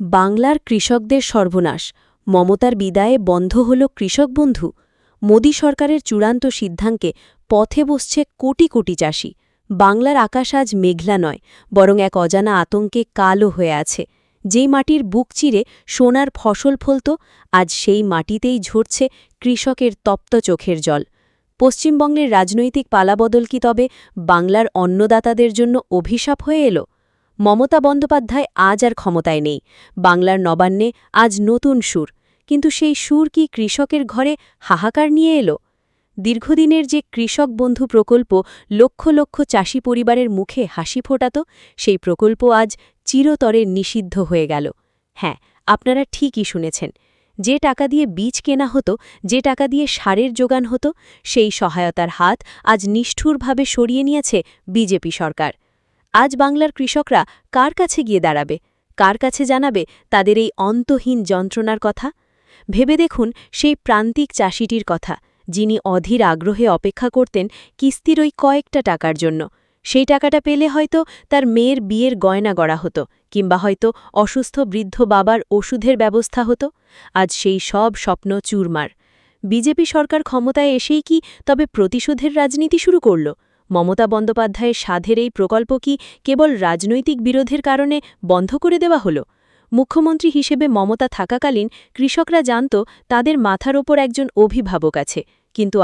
বাংলার কৃষকদের সর্বনাশ, মমতার বিদায়ে বন্ধ হল কৃষক বন্ধু। মোদী সরকারের চূড়ান্ত সিদ্ধান্তে পথে বসছে কোটি কোটি চাষি। বাংলার আকাশ আজ মেঘলা নয়, বরং এক অজানা আতঙ্কে কালো হয়ে আছে। যেই মাটির বুক চিরে সোনার ফসল ফলত, আজ সেই মাটিতেই ঝরছে কৃষকের তপ্ত চোখের জল। পশ্চিমবঙ্গের রাজনৈতিক পালাবদল কি তবে বাংলার অন্নদাতাদের জন্য অভিশাপ হয়ে এলো? মমতা বন্দ্যোপাধ্যায় আজ আর ক্ষমতায় নেই। বাংলার নবান্নে আজ নতুন সুর, কিন্তু সেই সুর কি কৃষকের ঘরে হাহাকার নিয়ে এলো? দীর্ঘদিনের যে কৃষক বন্ধু প্রকল্প লক্ষ লক্ষ চাষি পরিবারের মুখে হাসি ফোটাত, সেই প্রকল্প আজ চিরতরে নিষিদ্ধ হয়ে গেল। হ্যাঁ, আপনারা ঠিকই শুনেছেন। যে টাকা দিয়ে বীজ কেনা হতো, যে টাকা দিয়ে সারের যোগান হতো, সেই সহায়তার হাত আজ নিষ্ঠুরভাবে সরিয়ে নিয়েছে বিজেপি সরকার। আজ বাংলার কৃষকরা কার কাছে গিয়ে দাঁড়াবে? কার কাছে জানাবে তাদের এই অন্তহীন যন্ত্রণার কথা? ভেবে দেখুন সেই প্রান্তিক চাষিটির কথা, যিনি অধীর আগ্রহে অপেক্ষা করতেন কিস্তির ওই কয়েকটা টাকার জন্য। সেই টাকাটা পেলে হয়তো তার মেয়ের বিয়ের গয়না গড়া হতো, কিংবা হয়তো অসুস্থ বৃদ্ধ বাবার ওষুধের ব্যবস্থা হতো। আজ সেই সব স্বপ্ন চুরমার। বিজেপি সরকার ক্ষমতায় এসেই কি তবে প্রতিশোধের রাজনীতি শুরু করল? মমতা বন্দ্যোপাধ্যায়ের সাধের এই প্রকল্প কি কেবল রাজনৈতিক বিরোধের কারণে বন্ধ করে দেওয়া হল? মুখ্যমন্ত্রী হিসেবে মমতা থাকাকালীন কৃষকরা জানত তাদের মাথার ওপর একজন অভিভাবক আছে, কিন্তু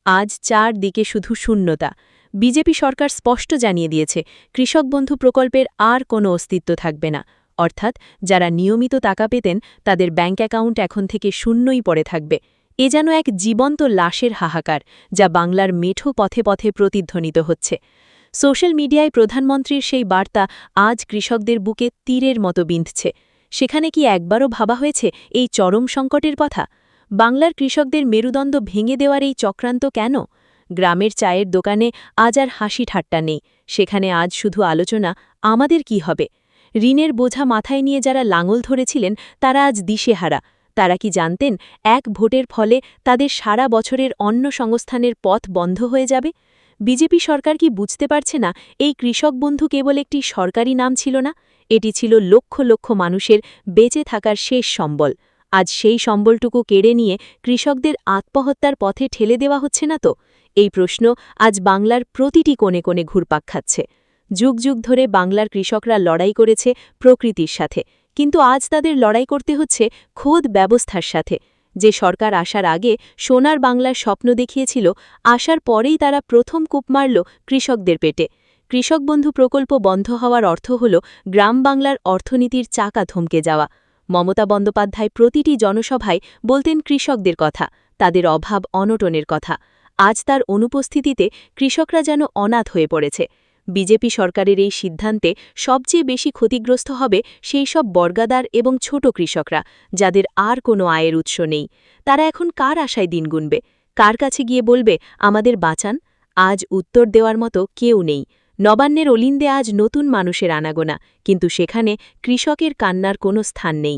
আজ চারদিকে শুধু শূন্যতা। বিজেপি সরকার স্পষ্ট জানিয়ে দিয়েছে, কৃষক বন্ধু প্রকল্পের আর কোনো অস্তিত্ব থাকবে না। অর্থাৎ যারা নিয়মিত টাকা পেতেন তাদের ব্যাঙ্ক অ্যাকাউন্ট এখন থেকে শূন্যই পড়ে থাকবে। এ যেন এক জীবন্ত লাশের হাহাকার, যা বাংলার মেঠো পথে পথে প্রতিধ্বনিত হচ্ছে। সোশ্যাল মিডিয়ায় প্রধানমন্ত্রীর সেই বার্তা আজ কৃষকদের বুকে তীরের মতো বিঁধছে। সেখানে কি একবারও ভাবা হয়েছে এই চরম সংকটের কথা? বাংলার কৃষকদের মেরুদণ্ড ভেঙে দেওয়ার এই চক্রান্ত কেন? গ্রামের চায়ের দোকানে আজ আর হাসি ঠাট্টা নেই, সেখানে আজ শুধু আলোচনা, আমাদের কি হবে? ঋণের বোঝা মাথায় নিয়ে যারা লাঙল ধরেছিলেন তারা আজ দিশেহারা। তারা কি জানতেন এক ভোটের ফলে তাদের সারা বছরের অন্ন সংস্থানের পথ বন্ধ হয়ে যাবে? বিজেপি সরকার কি বুঝতে পারছে না এই কৃষক বন্ধু কেবল একটি সরকারি নাম ছিল না, এটি ছিল লক্ষ লক্ষ মানুষের বেঁচে থাকার শেষ সম্বল। আজ সেই সম্বলটুকু কেড়ে নিয়ে কৃষকদের আত্মহত্যার পথে ঠেলে দেওয়া হচ্ছে না তো? এই প্রশ্ন আজ বাংলার প্রতিটি কোণে কোণে ঘুরপাক খাচ্ছে। যুগ যুগ ধরে বাংলার কৃষকরা লড়াই করেছে প্রকৃতির সাথে, কিন্তু আজ তাদের লড়াই করতে হচ্ছে খোদ ব্যবস্থার সাথে। যে সরকার আসার আগে সোনার বাংলার স্বপ্ন দেখিয়েছিল, আসার পরেই তারা প্রথম কূপ মারল কৃষকদের পেটে। কৃষক বন্ধু প্রকল্প বন্ধ হওয়ার অর্থ হল গ্রাম বাংলার অর্থনীতির চাকা থমকে যাওয়া। মমতা বন্দ্যোপাধ্যায় প্রতিটি জনসভায় বলতেন কৃষকদের কথা, তাদের অভাব অনটনের কথা। আজ তার অনুপস্থিতিতে কৃষকরা যেন অনাথ হয়ে পড়েছে। বিজেপি সরকারের এই সিদ্ধান্তে সবচেয়ে বেশি ক্ষতিগ্রস্ত হবে সেই সব বর্গাদার এবং ছোট কৃষকরা, যাদের আর কোনো আয়ের উৎস নেই। তারা এখন কার আশায় দিন গুনবে? কার কাছে গিয়ে বলবে আমাদের বাঁচান? আজ উত্তর দেওয়ার মতো কেউ নেই। নবান্নের অলিন্দে আজ নতুন মানুষের আনাগোনা, কিন্তু সেখানে কৃষকের কান্নার কোনো স্থান নেই।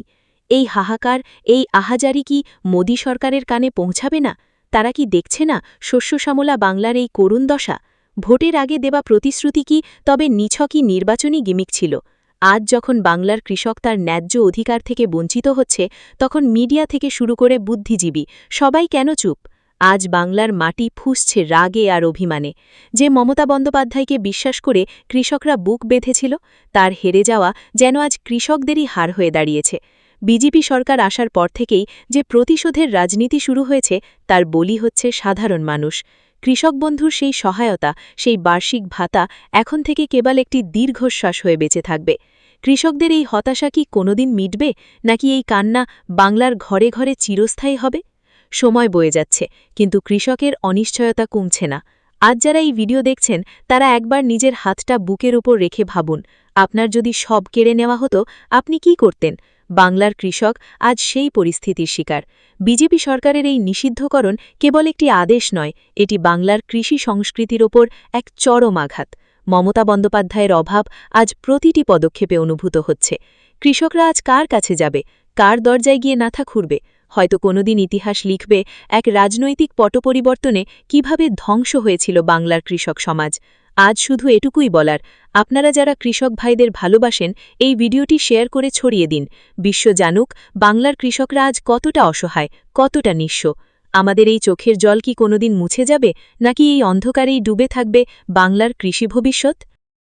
এই হাহাকার, এই আহাজারি কি মোদী সরকারের কানে পৌঁছাবে না? তারা কি দেখছে না শস্যশ্যামলা বাংলার এই করুণ দশা? ভোটের আগে দেওয়া প্রতিশ্রুতি কি তবে নিছকই নির্বাচনী গিমিক ছিল? আজ যখন বাংলার কৃষক তার ন্যায্য অধিকার থেকে বঞ্চিত হচ্ছে, তখন মিডিয়া থেকে শুরু করে বুদ্ধিজীবী সবাই কেন চুপ? আজ বাংলার মাটি ফুঁসছে রাগে আর অভিমানে। যে মমতা বন্দ্যোপাধ্যায়কে বিশ্বাস করে কৃষকরা বুক বেঁধেছিল, তার হেরে যাওয়া যেন আজ কৃষকদেরই হার হয়ে দাঁড়িয়েছে। বিজেপি সরকার আসার পর থেকেই যে প্রতিশোধের রাজনীতি শুরু হয়েছে, তার বলি হচ্ছে সাধারণ মানুষ। কৃষক বন্ধুর সেই সহায়তা, সেই বার্ষিক ভাতা এখন থেকে কেবল একটি দীর্ঘশ্বাস হয়ে বেঁচে থাকবে। কৃষকদের এই হতাশা কি কোনোদিন মিটবে, নাকি এই কান্না বাংলার ঘরে ঘরে চিরস্থায়ী হবে? সময় বয়ে যাচ্ছে, কিন্তু কৃষকের অনিশ্চয়তা কমছে না। আজ যারা এই ভিডিও দেখছেন তারা একবার নিজের হাতটা বুকের উপর রেখে ভাবুন, আপনার যদি সব কেড়ে নেওয়া হতো আপনি কি করতেন? বাংলার কৃষক আজ সেই পরিস্থিতির শিকার। বিজেপি সরকারের এই নিষিদ্ধকরণ কেবল একটি আদেশ নয়, এটি বাংলার কৃষি সংস্কৃতির ওপর এক চরম আঘাত। মমতা বন্দ্যোপাধ্যায়ের অভাব আজ প্রতিটি পদক্ষেপে অনুভূত হচ্ছে। কৃষকরা আজ কার কাছে যাবে? কার দরজায় গিয়ে নাথা খুঁড়বে? হয়তো কোনোদিন ইতিহাস লিখবে এক রাজনৈতিক পটপরিবর্তনে কিভাবে ধ্বংস হয়েছিল বাংলার কৃষক সমাজ। আজ শুধু এটুকুই বলার, আপনারা যারা কৃষক ভাইদের ভালোবাসেন এই ভিডিওটি শেয়ার করে ছড়িয়ে দিন। বিশ্ব জানুক বাংলার কৃষকরা আজ কতটা অসহায়, কতটা নিঃস্ব। আমাদের এই চোখের জল কি কোনোদিন মুছে যাবে, নাকি এই অন্ধকারেই ডুবে থাকবে বাংলার কৃষি ভবিষ্যৎ?